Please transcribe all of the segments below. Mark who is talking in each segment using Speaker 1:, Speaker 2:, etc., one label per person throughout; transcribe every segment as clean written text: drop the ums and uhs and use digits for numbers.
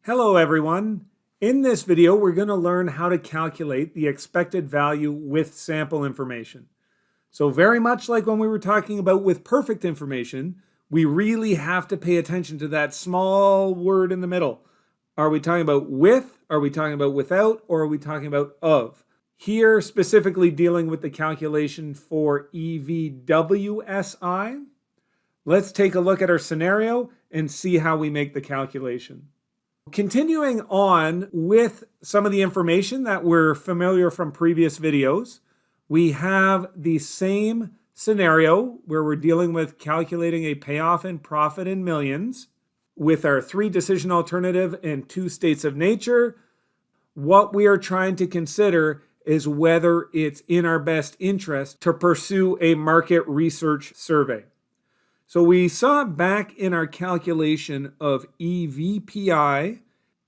Speaker 1: Hello everyone. In this video, we're going to learn how to calculate the expected value with sample information. So very much like when we were talking about with perfect information, we really have to pay attention to that small word in the middle. Are we talking about with, are we talking about without, or are we talking about of? Here, specifically dealing with the calculation for EVwSI, let's take a look at our scenario and see how we make the calculation. Continuing on with some of the information that we're familiar from previous videos, we have the same scenario where we're dealing with calculating a payoff and profit in millions with our 3 decision alternative and 2 states of nature. What we are trying to consider is whether it's in our best interest to pursue a market research survey. So we saw back in our calculation of EVPI,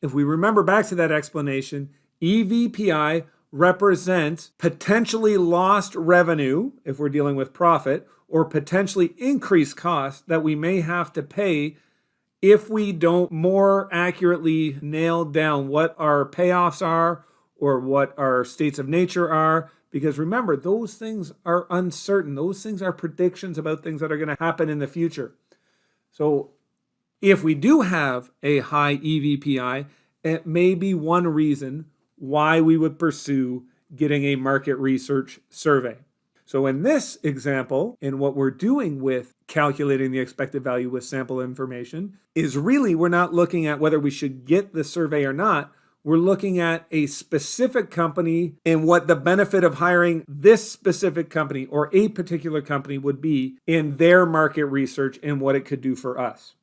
Speaker 1: if we remember back to that explanation, EVPI represents potentially lost revenue, if we're dealing with profit, or potentially increased costs that we may have to pay if we don't more accurately nail down what our payoffs are or what our states of nature are. Because remember, those things are uncertain. Those things are predictions about things that are going to happen in the future. So if we do have a high EVPI, it may be one reason why we would pursue getting a market research survey. So in this example, in what we're doing with calculating the expected value with sample information, is really we're not looking at whether we should get the survey or not. We're looking at a specific company and what the benefit of hiring this specific company or a particular company would be in their market research and what it could do for us.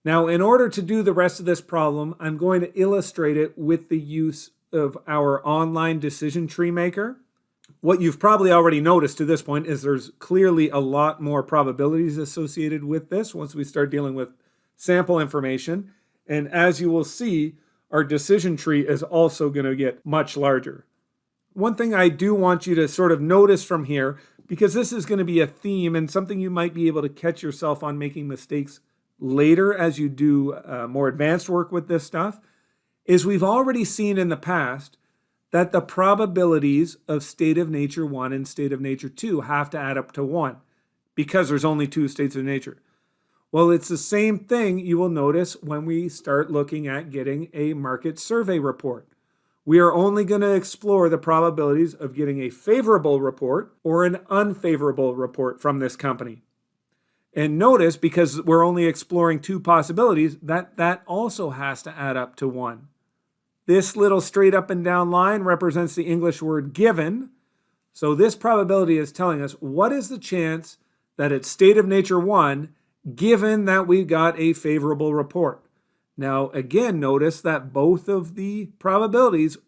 Speaker 1: Now, in order to do the rest of this problem, I'm going to illustrate it with the use of our online decision tree maker. What you've probably already noticed to this point is there's clearly a lot more probabilities associated with this once we start dealing with sample information. And as you will see, our decision tree is also going to get much larger. One thing I do want you to sort of notice from here, because this is going to be a theme and something you might be able to catch yourself on making mistakes later as you do more advanced work with this stuff, is we've already seen in the past that the probabilities of state of nature 1 and state of nature 2 have to add up to 1 because there's only 2 states of nature. Well, it's the same thing you will notice when we start looking at getting a market survey report. We are only going to explore the probabilities of getting a favorable report or an unfavorable report from this company. And notice, because we're only exploring 2 possibilities, that also has to add up to 1. This little straight up and down line represents the English word given. So this probability is telling us what is the chance that it's state of nature 1 given that we got a favorable report. Now, again, notice that both of the probabilities,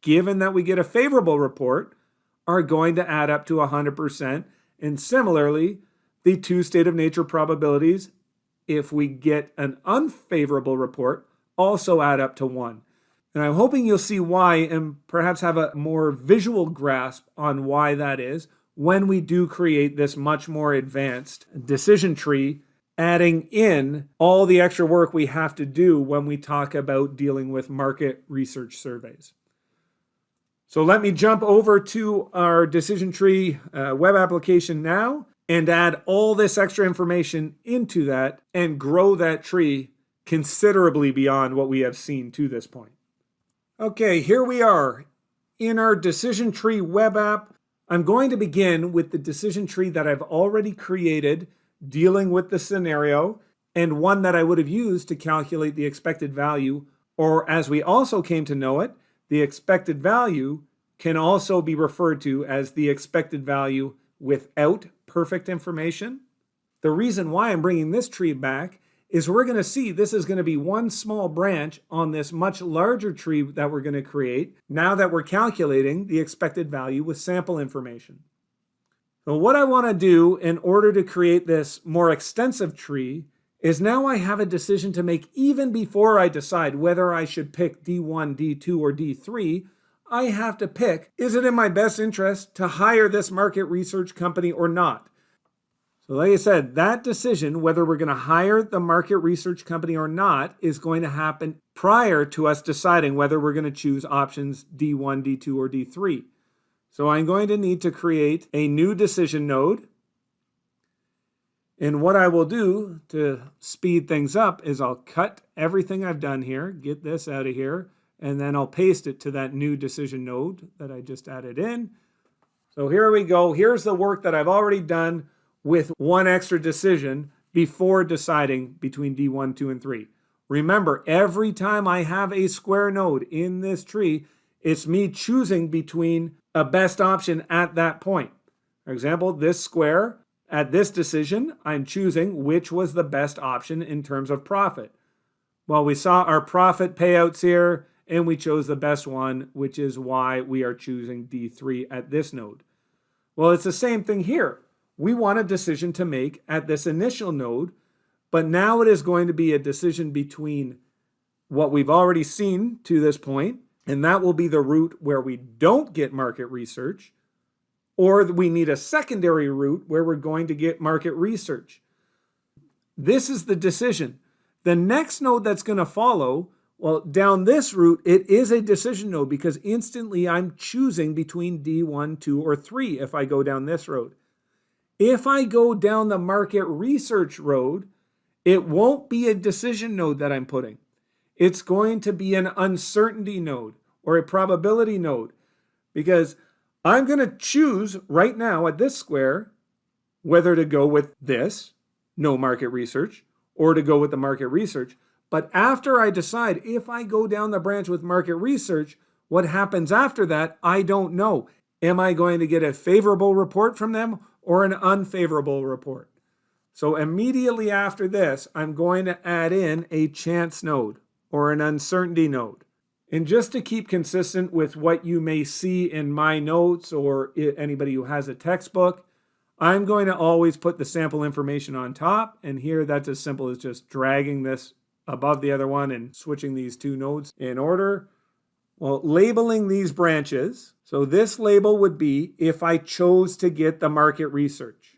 Speaker 1: given that we get a favorable report, are going to add up to 100%. And similarly, the 2 state of nature probabilities, if we get an unfavorable report, also add up to 1. And I'm hoping you'll see why and perhaps have a more visual grasp on why that is when we do create this much more advanced decision tree, adding in all the extra work we have to do when we talk about dealing with market research surveys. So let me jump over to our decision tree web application now and add all this extra information into that and grow that tree considerably beyond what we have seen to this point. Okay, here we are in our decision tree web app. I'm going to begin with the decision tree that I've already created dealing with the scenario and one that I would have used to calculate the expected value, or as we also came to know it, the expected value can also be referred to as the expected value without perfect information. The reason why I'm bringing this tree back is we're going to see this is going to be one small branch on this much larger tree that we're going to create now that we're calculating the expected value with sample information. So what I want to do in order to create this more extensive tree is now I have a decision to make even before I decide whether I should pick D1, D2, or D3. I have to pick, is it in my best interest to hire this market research company or not? So like I said, that decision, whether we're going to hire the market research company or not, is going to happen prior to us deciding whether we're going to choose options D1, D2, or D3. So I'm going to need to create a new decision node. And what I will do to speed things up is I'll cut everything I've done here, get this out of here, and then I'll paste it to that new decision node that I just added in. So here we go. Here's the work that I've already done with one extra decision before deciding between D1, 2, and 3. Remember, every time I have a square node in this tree, it's me choosing between a best option at that point. For example, this square, at this decision, I'm choosing which was the best option in terms of profit. Well, we saw our profit payouts here, and we chose the best one, which is why we are choosing D3 at this node. Well, it's the same thing here. We want a decision to make at this initial node, but now it is going to be a decision between what we've already seen to this point, and that will be the route where we don't get market research, or we need a secondary route where we're going to get market research. This is the decision. The next node that's going to follow, well, down this route, it is a decision node because instantly I'm choosing between D1, 2, or 3 if I go down this road. If I go down the market research road, it won't be a decision node that I'm putting. It's going to be an uncertainty node or a probability node because I'm going to choose right now at this square whether to go with this, no market research, or to go with the market research. But after I decide if I go down the branch with market research, what happens after that, I don't know. Am I going to get a favorable report from them or an unfavorable report? So immediately after this, I'm going to add in a chance node or an uncertainty node. And just to keep consistent with what you may see in my notes or anybody who has a textbook, I'm going to always put the sample information on top. And here that's as simple as just dragging this above the other one and switching these two nodes in order. Well, labeling these branches. So this label would be if I chose to get the market research.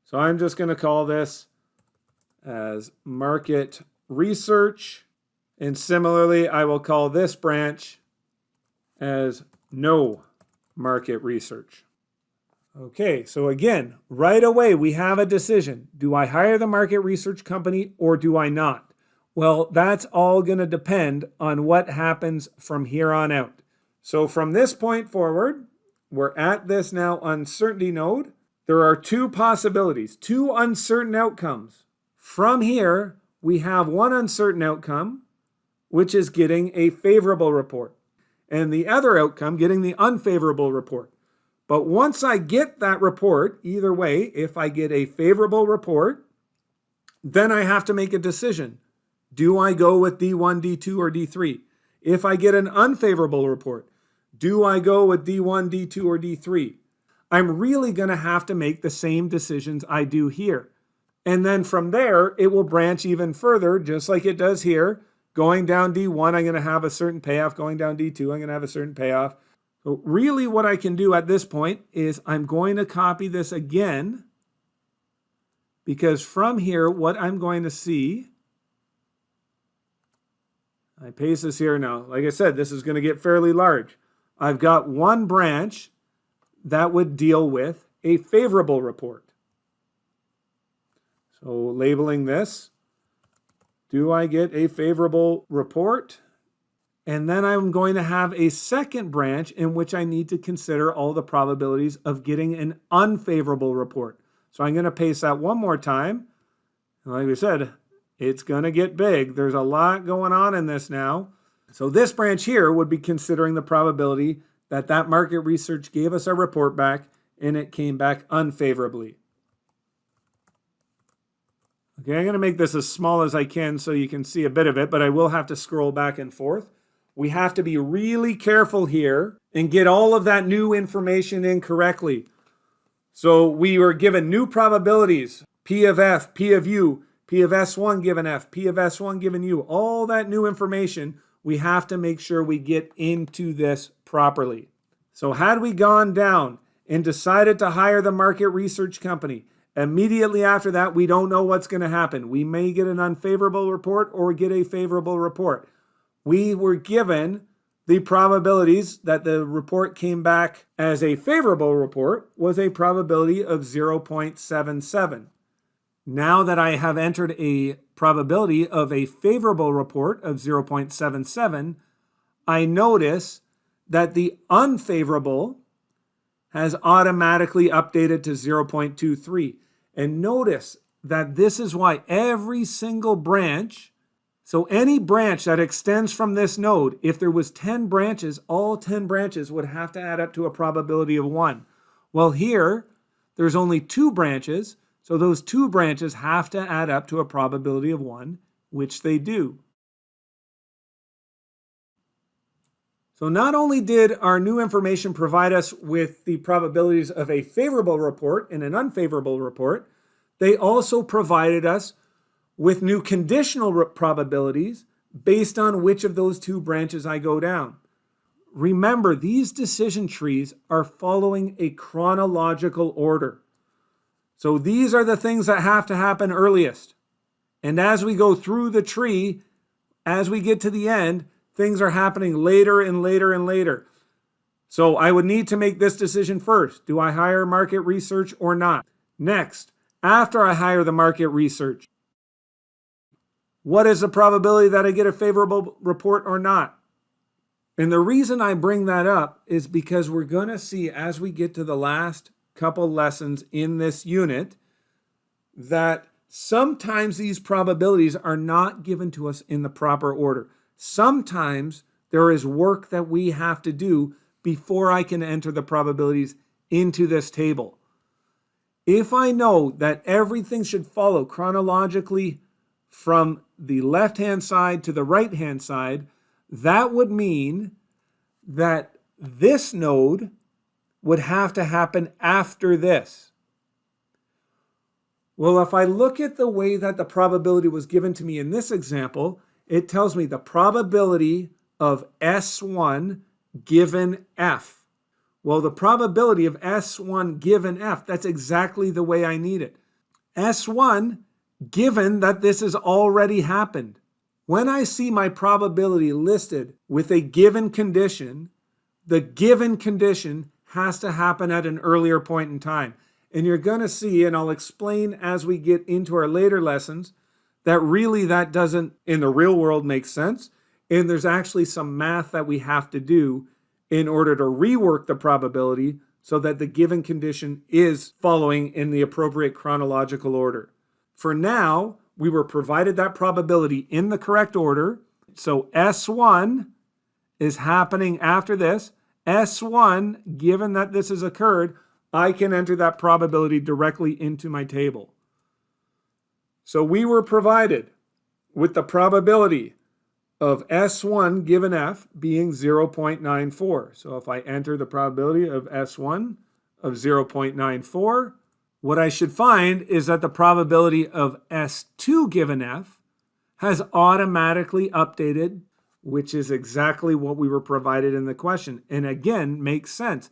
Speaker 1: So I'm just going to call this as market research. And similarly, I will call this branch as no market research. Okay, so again, right away we have a decision. Do I hire the market research company or do I not? Well, that's all going to depend on what happens from here on out. So from this point forward, we're at this now uncertainty node. There are two possibilities, two uncertain outcomes. From here, we have one uncertain outcome, which is getting a favorable report, and the other outcome, getting the unfavorable report. But once I get that report, either way, if I get a favorable report, then I have to make a decision. Do I go with D1, D2, or D3? If I get an unfavorable report, do I go with D1, D2, or D3? I'm really going to have to make the same decisions I do here. And then from there, it will branch even further, just like it does here. Going down D1, I'm going to have a certain payoff. Going down D2, I'm going to have a certain payoff. So really what I can do at this point is I'm going to copy this again, because from here, what I'm going to see, I paste this here now. Like I said, this is going to get fairly large. I've got one branch that would deal with a favorable report. So labeling this, do I get a favorable report? And then I'm going to have a second branch in which I need to consider all the probabilities of getting an unfavorable report. So I'm going to paste that one more time. And like we said, it's going to get big. There's a lot going on in this now. So this branch here would be considering the probability that that market research gave us a report back and it came back unfavorably. Okay, I'm going to make this as small as I can so you can see a bit of it, but I will have to scroll back and forth. We have to be really careful here and get all of that new information in correctly. So we were given new probabilities, P of F, P of U, P of S1 given F, P of S1 given U, all that new information, we have to make sure we get into this properly. So had we gone down and decided to hire the market research company, Immediately after that, we don't know what's going to happen. We may get an unfavorable report or get a favorable report. We were given the probabilities that the report came back as a favorable report was a probability of 0.77. Now that I have entered a probability of a favorable report of 0.77, I notice that the unfavorable has automatically updated to 0.23. And notice that this is why every single branch, so any branch that extends from this node, if there was 10 branches, all 10 branches would have to add up to a probability of 1. Well, here, there's only 2 branches, so those 2 branches have to add up to a probability of 1, which they do. So not only did our new information provide us with the probabilities of a favorable report and an unfavorable report, they also provided us with new conditional probabilities based on which of those 2 branches I go down. Remember, these decision trees are following a chronological order. So these are the things that have to happen earliest. And as we go through the tree, as we get to the end, things are happening later and later and later. So I would need to make this decision first. Do I hire market research or not? Next, after I hire the market research, what is the probability that I get a favorable report or not? And the reason I bring that up is because we're going to see as we get to the last couple lessons in this unit that sometimes these probabilities are not given to us in the proper order. Sometimes there is work that we have to do before I can enter the probabilities into this table. If I know that everything should follow chronologically from the left-hand side to the right-hand side, that would mean that this node would have to happen after this. Well, if I look at the way that the probability was given to me in this example, it tells me the probability of S1 given F. Well, the probability of S1 given F, that's exactly the way I need it. S1 given that this has already happened. When I see my probability listed with a given condition, the given condition has to happen at an earlier point in time. And you're going to see, and I'll explain as we get into our later lessons, that really that doesn't in the real world make sense. And there's actually some math that we have to do in order to rework the probability so that the given condition is following in the appropriate chronological order. For now, we were provided that probability in the correct order. So S1 is happening after this. S1, given that this has occurred, I can enter that probability directly into my table. So we were provided with the probability of S1 given F being 0.94. So if I enter the probability of S1 of 0.94, what I should find is that the probability of S2 given F has automatically updated, which is exactly what we were provided in the question. And again, makes sense.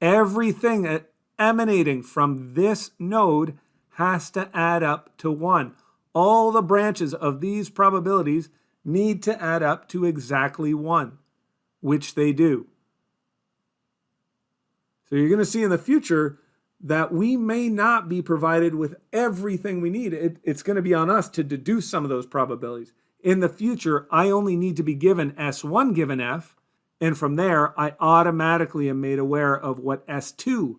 Speaker 1: Everything emanating from this node has to add up to 1. All the branches of these probabilities need to add up to exactly 1, which they do. So you're going to see in the future that we may not be provided with everything we need. It's going to be on us to deduce some of those probabilities. In the future, I only need to be given S1 given F, and from there, I automatically am made aware of what S2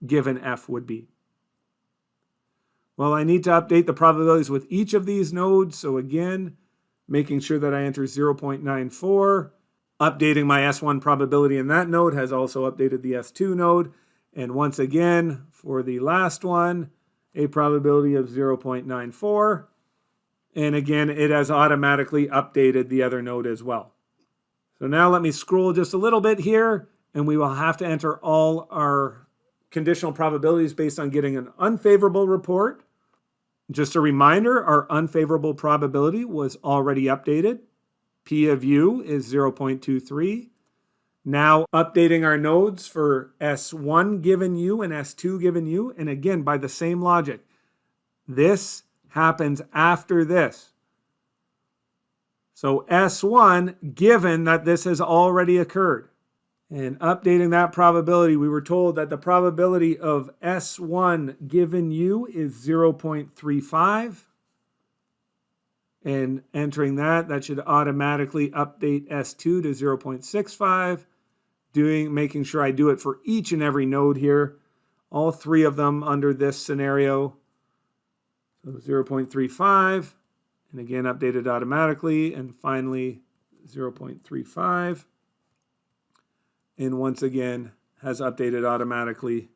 Speaker 1: given F would be. Well, I need to update the probabilities with each of these nodes. So again, making sure that I enter 0.94. Updating my S1 probability in that node has also updated the S2 node. And once again, for the last one, a probability of 0.94. And again, it has automatically updated the other node as well. So now let me scroll just a little bit here, and we will have to enter all our conditional probabilities based on getting an unfavorable report. Just a reminder, our unfavorable probability was already updated. P of U is 0.23. Now updating our nodes for S1 given U and S2 given U. And again, by the same logic, This happens after this. So S1, given that this has already occurred. And updating that probability, we were told that the probability of S1 given U is 0.35. And entering that should automatically update S2 to 0.65. Making sure I do it for each and every node here. All three of them under this scenario. So 0.35. And again, updated automatically. And finally, 0.35. And once again, has updated automatically.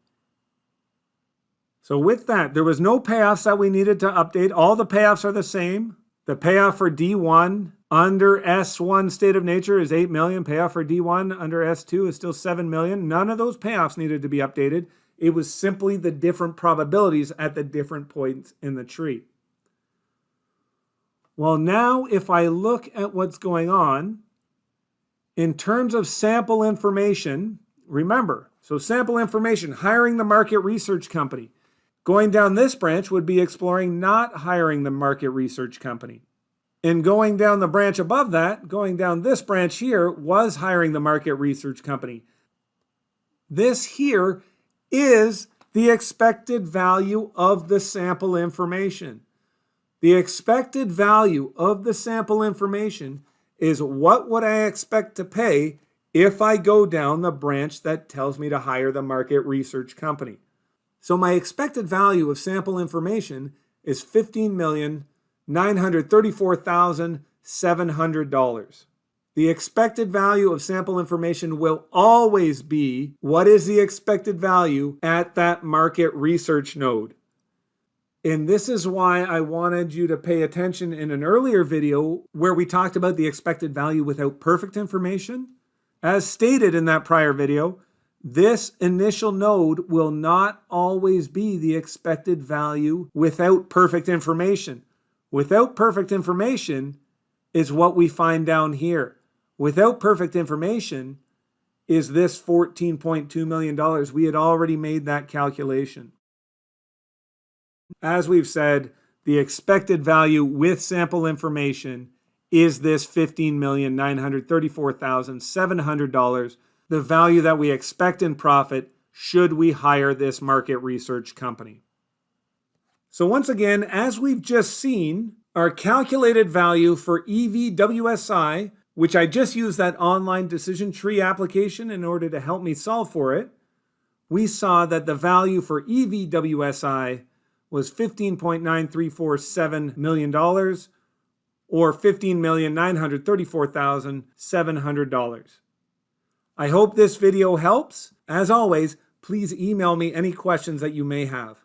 Speaker 1: So with that, there was no payoffs that we needed to update. All the payoffs are the same. The payoff for D1 under S1 state of nature is 8 million. Payoff for D1 under S2 is still 7 million. None of those payoffs needed to be updated. It was simply the different probabilities at the different points in the tree. Well, now if I look at what's going on, in terms of sample information, remember, so sample information, hiring the market research company. Going down this branch would be exploring not hiring the market research company. And going down the branch above that, going down this branch here, was hiring the market research company. This here is the expected value of the sample information. The expected value of the sample information is what would I expect to pay if I go down the branch that tells me to hire the market research company. So my expected value of sample information is $15,934,700. The expected value of sample information will always be what is the expected value at that market research node. And this is why I wanted you to pay attention in an earlier video where we talked about the expected value without perfect information. As stated in that prior video, this initial node will not always be the expected value without perfect information. Without perfect information is what we find down here. Without perfect information is this $14.2 million. We had already made that calculation. As we've said, the expected value with sample information is this $15,934,700, the value that we expect in profit should we hire this market research company. So once again, as we've just seen, our calculated value for EVwSI, which I just used that online decision tree application in order to help me solve for it, we saw that the value for EVwSI was $15.9347 million, or $15,934,700. I hope this video helps. As always, please email me any questions that you may have.